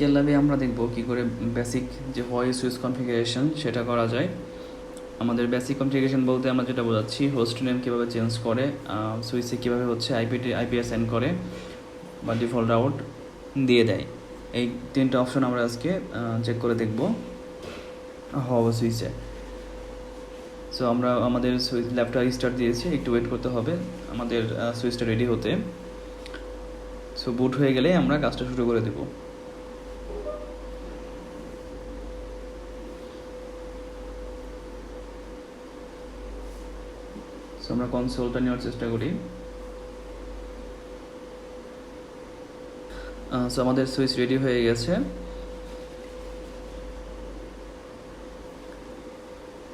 আজকের ল্যাবে আমরা দেখব কী করে বেসিক যে ভয়েস সুইচ কনফিগারেশন সেটা করা যায়। আমাদের বেসিক কনফিগারেশন বলতে আমরা যেটা বোঝাচ্ছি, হোস্ট নেম কীভাবে চেঞ্জ করে, সুইচে কীভাবে হচ্ছে আইপি অ্যাসাইন করে বা ডিফল্ট রাউট দিয়ে দেয়। এই তিনটা অপশন আমরা আজকে চেক করে দেখব Huawei সুইচে। সো আমরা আমাদের সুইচ ল্যাবটা রিস্টার্ট দিয়েছি, একটু ওয়েট করতে হবে আমাদের সুইচটা রেডি হতে। সো বুট হয়ে গেলে আমরা কাজটা শুরু করে দেব। সো আমরা কনসোলটা নেওয়ার চেষ্টা করি। সো আমাদের সুইচ রেডি হয়ে গেছে।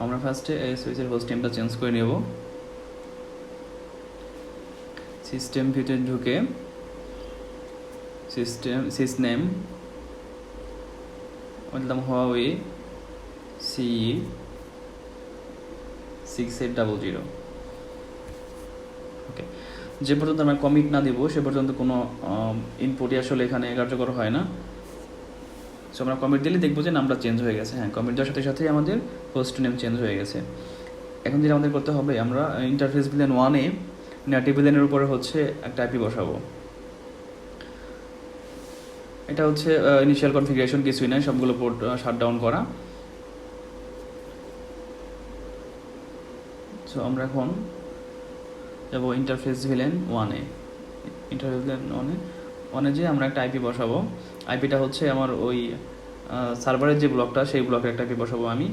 আমরা ফার্স্টে এই সুইচের হোস্ট নেমটা চেঞ্জ করে নেব। সিস্টেম ভিতরে ঢুকে সিস নেম বললাম Huawei CE 6800। ওকে, যে পর্যন্ত আমরা কমিট না দিব সে পর্যন্ত কোনো ইনপুটই আসলে এখানে কার্যকর হয় না। সো আমরা কমিট দিলে দেখবো যে নামটা চেঞ্জ হয়ে গেছে। হ্যাঁ, কমিট দেওয়ার সাথে সাথেই আমাদের হোস্ট নেম চেঞ্জ হয়ে গেছে। এখন যেটা আমাদের করতে হবে, আমরা ইন্টারফেস VLAN 1-এ নেটিভ VLAN-এর উপরে হচ্ছে একটা আইপি বসাবো। এটা হচ্ছে ইনিশিয়াল কনফিগারেশন, কিছুই নাই, সবগুলো পোর্ট শাটডাউন করা। সো আমরা এখন যাব ইন্টারফেস VLAN 1-এ। ইন্টারফেস VLAN 1-এ যে আমরা একটা আইপি বসাবো। আইপিটা হচ্ছে আমার ওই সার্ভারের যে ব্লকটা, সেই ব্লকের একটা আইপি বসাবো আমি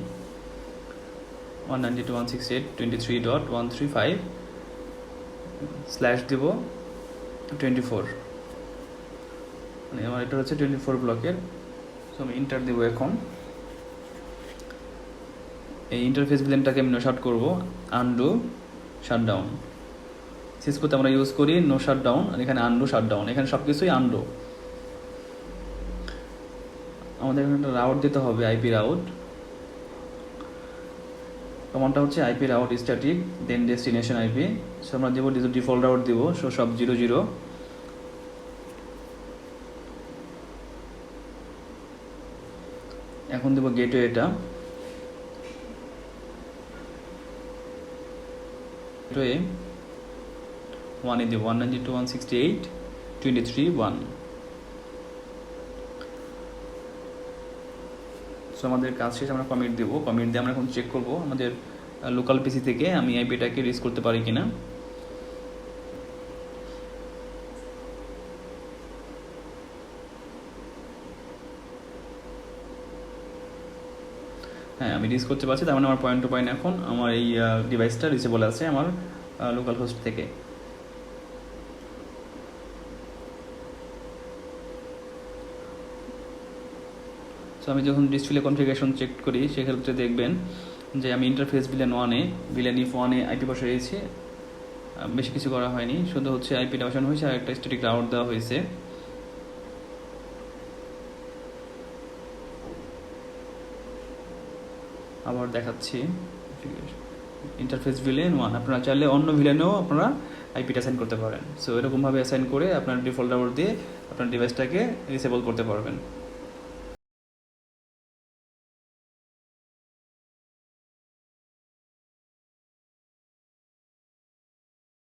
192.168.23.135 স্ল্যাশ দিব 24, মানে আমার এটা হচ্ছে 24 ব্লকের। সো আমি ইন্টার দেবো। এখন এই ইন্টারফেস VLAN-টাকে আমি নো শাট করবো, আনডু শাটডাউন। সিসকোতে আমরা ইউজ করি নো শাটডাউন, আর এখানে আনডু শাটডাউন, এখানে সব কিছুই আনডু। আমাদের এখানে একটা রাউট দিতে হবে, আইপি রাউট। কমান্ডটা হচ্ছে IP route static then destination IP. So আমরা দেবো ডিফল্ট রাউট দিব, সো সব 00। এখন দেবো গেটওয়েটা, গেটওয়ে 1-এ দেবো 192.168.23.1। সো আমাদের কাজ শেষ, আমরা কমিট দেবো। কমিট দিয়ে আমরা এখন চেক করবো আমাদের লোকাল পিসি থেকে আমি আইপিটাকে রিচ করতে পারি কিনা। হ্যাঁ, আমি রিচ করতে পারছি, তার মানে আমার পয়েন্ট টু পয়েন্ট এখন আমার এই ডিভাইসটা রিচেবল আছে আমার লোকাল হোস্ট থেকে। সো আমি যখন ডিসপ্লে কনফিগারেশন চেক করি সেক্ষেত্রে দেখবেন যে আমি ইন্টারফেস VLAN 1-এ VLAN if 1-এ আইপি বসিয়েছি। বেশি কিছু করা হয়নি, শুধু হচ্ছে আইপিটা বসানো হয়েছে আর একটা স্ট্যাটিক রাউট দেওয়া হয়েছে। আবার দেখাচ্ছি ইন্টারফেস VLAN 1। আপনারা চাইলে অন্য VLAN-এও আপনারা আইপিটা অ্যাসাইন করতে পারেন। সো এরকমভাবে অ্যাসাইন করে আপনার ডিফল্ট রাউট দিয়ে আপনার ডিভাইসটাকে রিচেবল করতে পারবেন।